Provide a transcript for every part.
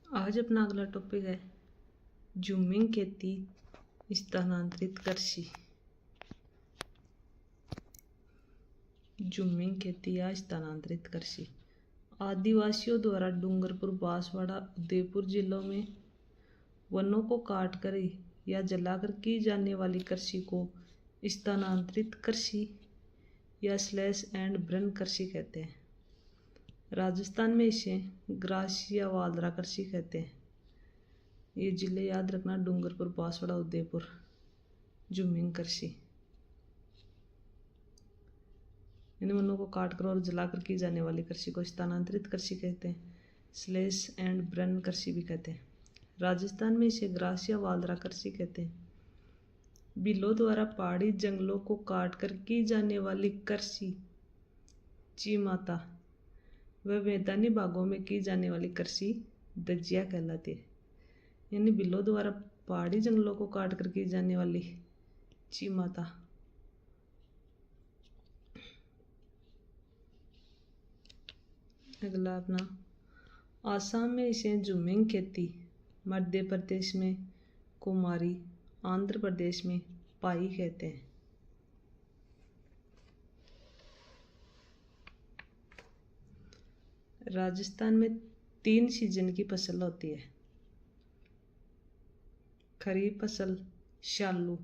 आज अपना अगला टॉपिक है जूमिंग खेती, स्थानांतरित कृषि। जूमिंग खेती या स्थानांतरित कृषि आदिवासियों द्वारा डूंगरपुर, बांसवाड़ा, उदयपुर जिलों में वनों को काटकर या जलाकर की जाने वाली कृषि को स्थानांतरित कृषि या स्लैश एंड बर्न कृषि कहते हैं। राजस्थान में इसे ग्रास या वालरा कृषि कहते हैं। ये जिले याद रखना: डूंगरपुर, बांसवाड़ा, उदयपुर। जूमिंग कृषि इन वनों को काटकर और जलाकर की जाने वाली कृषि को स्थानांतरित कृषि कहते हैं। स्लैश एंड बर्न कृषि भी कहते हैं। राजस्थान में इसे ग्रास या वालरा कृषि कहते हैं। बिलों द्वारा पहाड़ी जंगलों को काटकर की जाने वाली कृषि चीमाता व मैदानी भागों में की जाने वाली कृषि दजिया कहलाती है। यानी बिलों द्वारा पहाड़ी जंगलों को काटकर की जाने वाली चीमाता। अगला अपना आसाम में इसे जूमिंग खेती, मध्य प्रदेश में कुमारी, आंध्र प्रदेश में पाई कहते हैं। राजस्थान में 3 सीजन की फसल होती है। खरीफ फसल शालू,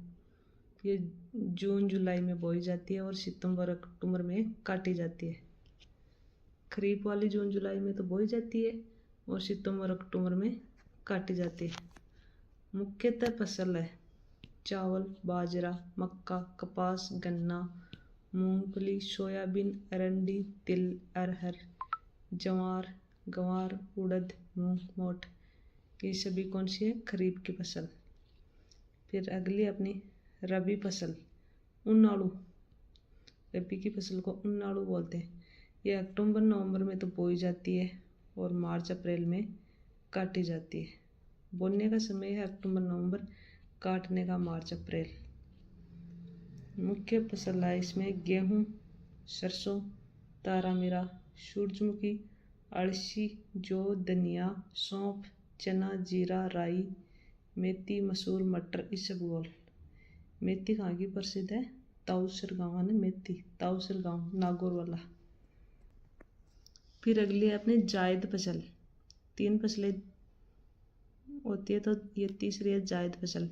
ये जून जुलाई में बोई जाती है और सितंबर अक्टूबर में काटी जाती है। खरीफ वाली जून जुलाई में तो बोई जाती है और सितंबर अक्टूबर में काटी जाती है। मुख्यतः फसल है चावल, बाजरा, मक्का, कपास, गन्ना, मूंगफली, सोयाबीन, अरंडी, तिल, अरहर, जवार, गंवार, उड़द, मूंग, मोठ। ये सभी कौन सी है? खरीफ की फसल। फिर अगली अपनी रबी फसल उन्नाड़ू। रबी की फसल को उन्नाड़ू बोलते हैं। ये अक्टूबर नवंबर में तो बोई जाती है और मार्च अप्रैल में काटी जाती है। बोने का समय है अक्टूबर नवंबर, काटने का मार्च अप्रैल। मुख्य फसल है इसमें गेहूँ, सरसों, तारामीरा, सूरजमुखी, अड़सी, जौ, धनिया, सौंफ, चना, जीरा, राई, मेथी, मसूर, मटर, इसबगोल। मेथी कहाँ की प्रसिद्ध है? ताऊसर गाँव है ना मेथी, ताऊसर गाँव नागौर वाला। फिर अगली है अपनी जायद फसल। 3 फसलें होती है तो ये तीसरी है जायद फसल।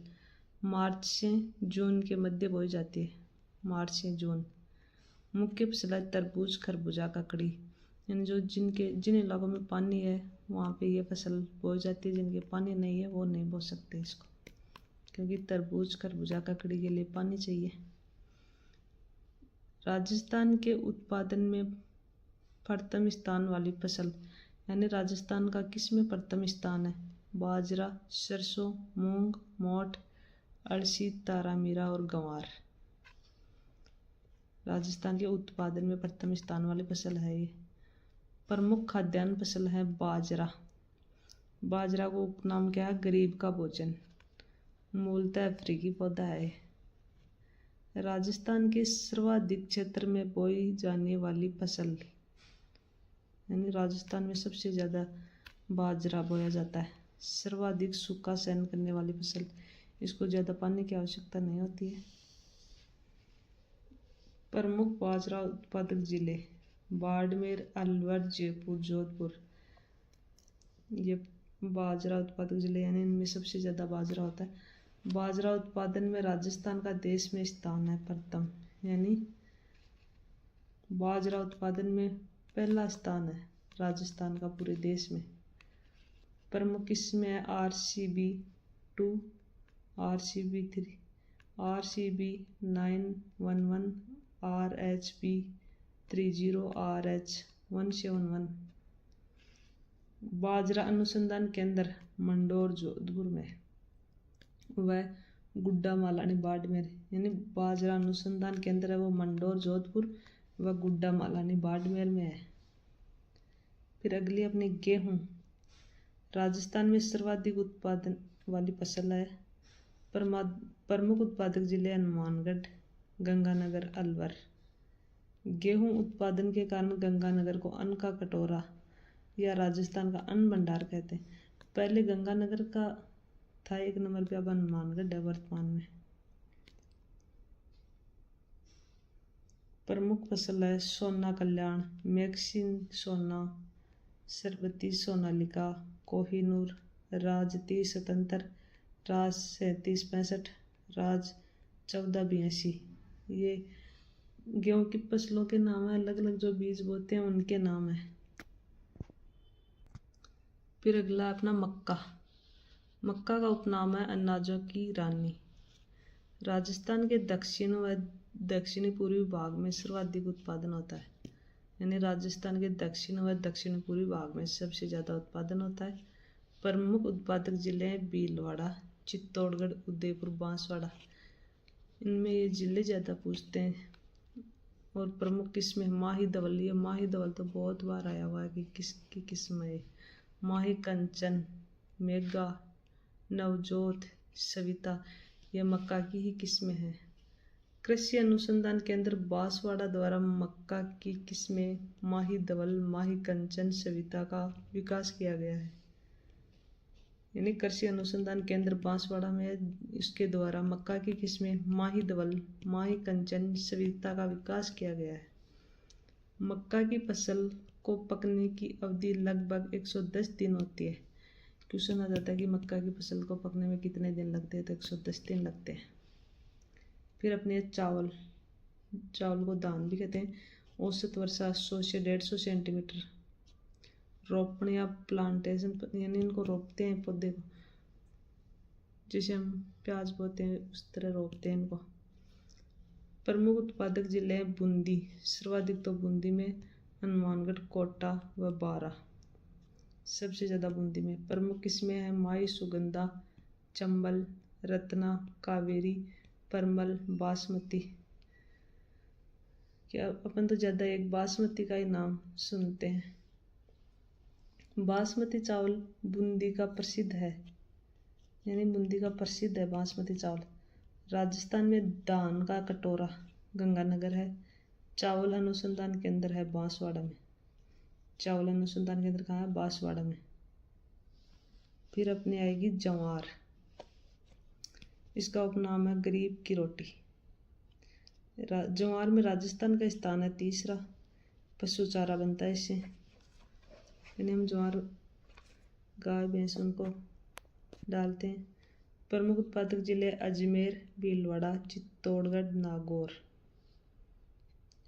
मार्च से जून के मध्य बोई जाती है, मार्च से जून। मुख्य फसल है तरबूज, खरबूजा, ककड़ी। यानी जिन इलाकों में पानी है वहाँ पे ये फसल बोई जाती है। जिनके पानी नहीं है वो नहीं बो सकते इसको, क्योंकि तरबूज, खरबूजा, ककड़ी के लिए पानी चाहिए। राजस्थान के उत्पादन में प्रथम स्थान वाली फसल, यानी राजस्थान का किस में प्रथम स्थान है? बाजरा, सरसों, मूंग, मोठ, अड़सी, तारामीरा और गंवार। राजस्थान के उत्पादन में प्रथम स्थान वाली फसल है ये। प्रमुख खाद्यान्न फसल है बाजरा। बाजरा को उपनाम क्या है? गरीब का भोजन। मूलतः अफ्रीकी पौधा है। राजस्थान के सर्वाधिक क्षेत्र में बोई जाने वाली फसल, यानी राजस्थान में सबसे ज़्यादा बाजरा बोया जाता है। सर्वाधिक सूखा सहन करने वाली फसल, इसको ज़्यादा पानी की आवश्यकता नहीं होती है। प्रमुख बाजरा उत्पादक जिले बाड़मेर, अलवर, जयपुर, जोधपुर। ये बाजरा उत्पादक जिले, यानी इनमें सबसे ज़्यादा बाजरा होता है। बाजरा उत्पादन में राजस्थान का देश में स्थान है प्रथम, यानी बाजरा उत्पादन में पहला स्थान है राजस्थान का पूरे देश में। प्रमुख किस्में है RCB2, RCB3, RCB911, RHB30, RH171। बाजरा अनुसंधान केंद्र मंडोर, जोधपुर में, वह गुड्डा मालानी बाड़मेर। यानी बाजरा अनुसंधान केंद्र है वो मंडोर, जोधपुर व गुड्डा मालानी बाड़मेर में है। फिर अगली अपनी गेहूँ। राजस्थान में सर्वाधिक उत्पादन वाली फसल है। प्रमुख उत्पादक जिले हनुमानगढ़, गंगानगर, अलवर। गेहूं उत्पादन के कारण गंगानगर को अन्न का कटोरा या राजस्थान का अन्न भंडार कहते हैं। पहले गंगानगर का था 1 नंबर पे, अब हनुमानगढ़ है वर्तमान में। प्रमुख फसल है सोना कल्याण, मैक्सिन सोना, सरबती सोनालिका, कोहिनूर, राज 30 स्वतंत्र, राज 3765, राज 1482। ये गेहूं की फसलों के नाम है, अलग अलग जो बीज बोते हैं उनके नाम है। फिर अगला अपना मक्का। मक्का का उपनाम है अनाजों की रानी। राजस्थान के दक्षिण व दक्षिणी पूर्वी भाग में सर्वाधिक उत्पादन होता है, यानी राजस्थान के दक्षिण व दक्षिण पूर्वी भाग में सबसे ज़्यादा उत्पादन होता है। प्रमुख उत्पादक जिले हैं भीलवाड़ा, चित्तौड़गढ़, उदयपुर, बांसवाड़ा। इनमें ये जिले ज़्यादा पूछते हैं। और प्रमुख किस्में माही धवल, ये माही धवल तो बहुत बार आया हुआ है कि किसकी किस्म है। माही कंचन, मेगा, नवजोत, सविता, यह मक्का की ही किस्में हैं। कृषि अनुसंधान केंद्र बांसवाड़ा द्वारा मक्का की किस्में माही धवल, माही कंचन, सविता का विकास किया गया है। यानी कृषि अनुसंधान केंद्र बांसवाड़ा में इसके द्वारा मक्का की किस्में माही धवल, माही कंचन, सविता का विकास किया गया है। मक्का की फसल को पकने की अवधि लगभग 110 दिन होती है। क्वेश्चन आ जाता है कि मक्का की फसल को पकने में कितने दिन लगते हैं, तो 110 दिन लगते हैं। फिर अपने चावल, चावल को धान भी कहते हैं। औसत वर्षा 100 से 150 सेंटीमीटर। रोपण या प्लांटेशन, यानी इनको रोपते हैं पौधे को, जैसे हम प्याज बोते हैं उस तरह रोपते हैं इनको। प्रमुख उत्पादक जिले हैं बूंदी, सर्वाधिक तो बूंदी में हनुमानगढ़, कोटा व बारा, सबसे ज़्यादा बूंदी में। प्रमुख किस्में हैं माई, सुगंधा, चंबल, रत्ना, कावेरी, परमल, बासमती। क्या अपन तो ज़्यादा एक बासमती का ही नाम सुनते हैं। बासमती चावल बूंदी का प्रसिद्ध है, यानी बूंदी का प्रसिद्ध है बासमती चावल। राजस्थान में धान का कटोरा गंगानगर है। चावल अनुसंधान केंद्र है बांसवाड़ा में। चावल अनुसंधान केंद्र कहाँ है? बांसवाड़ा में। फिर अपने आएगी जवार, इसका उपनाम है गरीब की रोटी। जवार में राजस्थान का स्थान है 3रा। पशु चारा बनता है इससे, यानी हम ज्वार गाय भैंस उनको डालते हैं। प्रमुख उत्पादक जिले अजमेर, भीलवाड़ा, चित्तौड़गढ़, नागौर।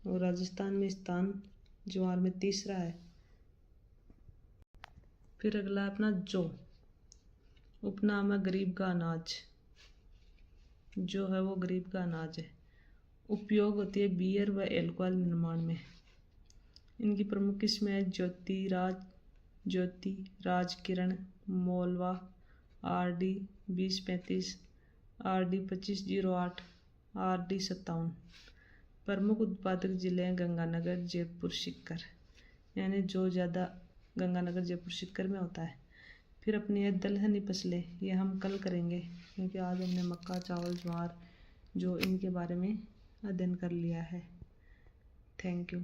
और राजस्थान में स्थान ज्वार में 3रा है। फिर अगला अपना जौ, उपनाम है गरीब का अनाज। जो है वो गरीब का अनाज है। उपयोग होती है बियर व एल्कोहल निर्माण में। इनकी प्रमुख किस्में है ज्योति, राज किरण, मोलवा, RD 2035, RD 2508, RD 57। प्रमुख उत्पादक जिले हैं गंगानगर, जयपुर, सीकर, यानी जो ज़्यादा गंगानगर, जयपुर, सीकर में होता है। फिर अपनी है दलहनी फसलें, ये हम कल करेंगे क्योंकि आज हमने मक्का, चावल, ज्वार जो इनके बारे में अध्ययन कर लिया है। Thank you.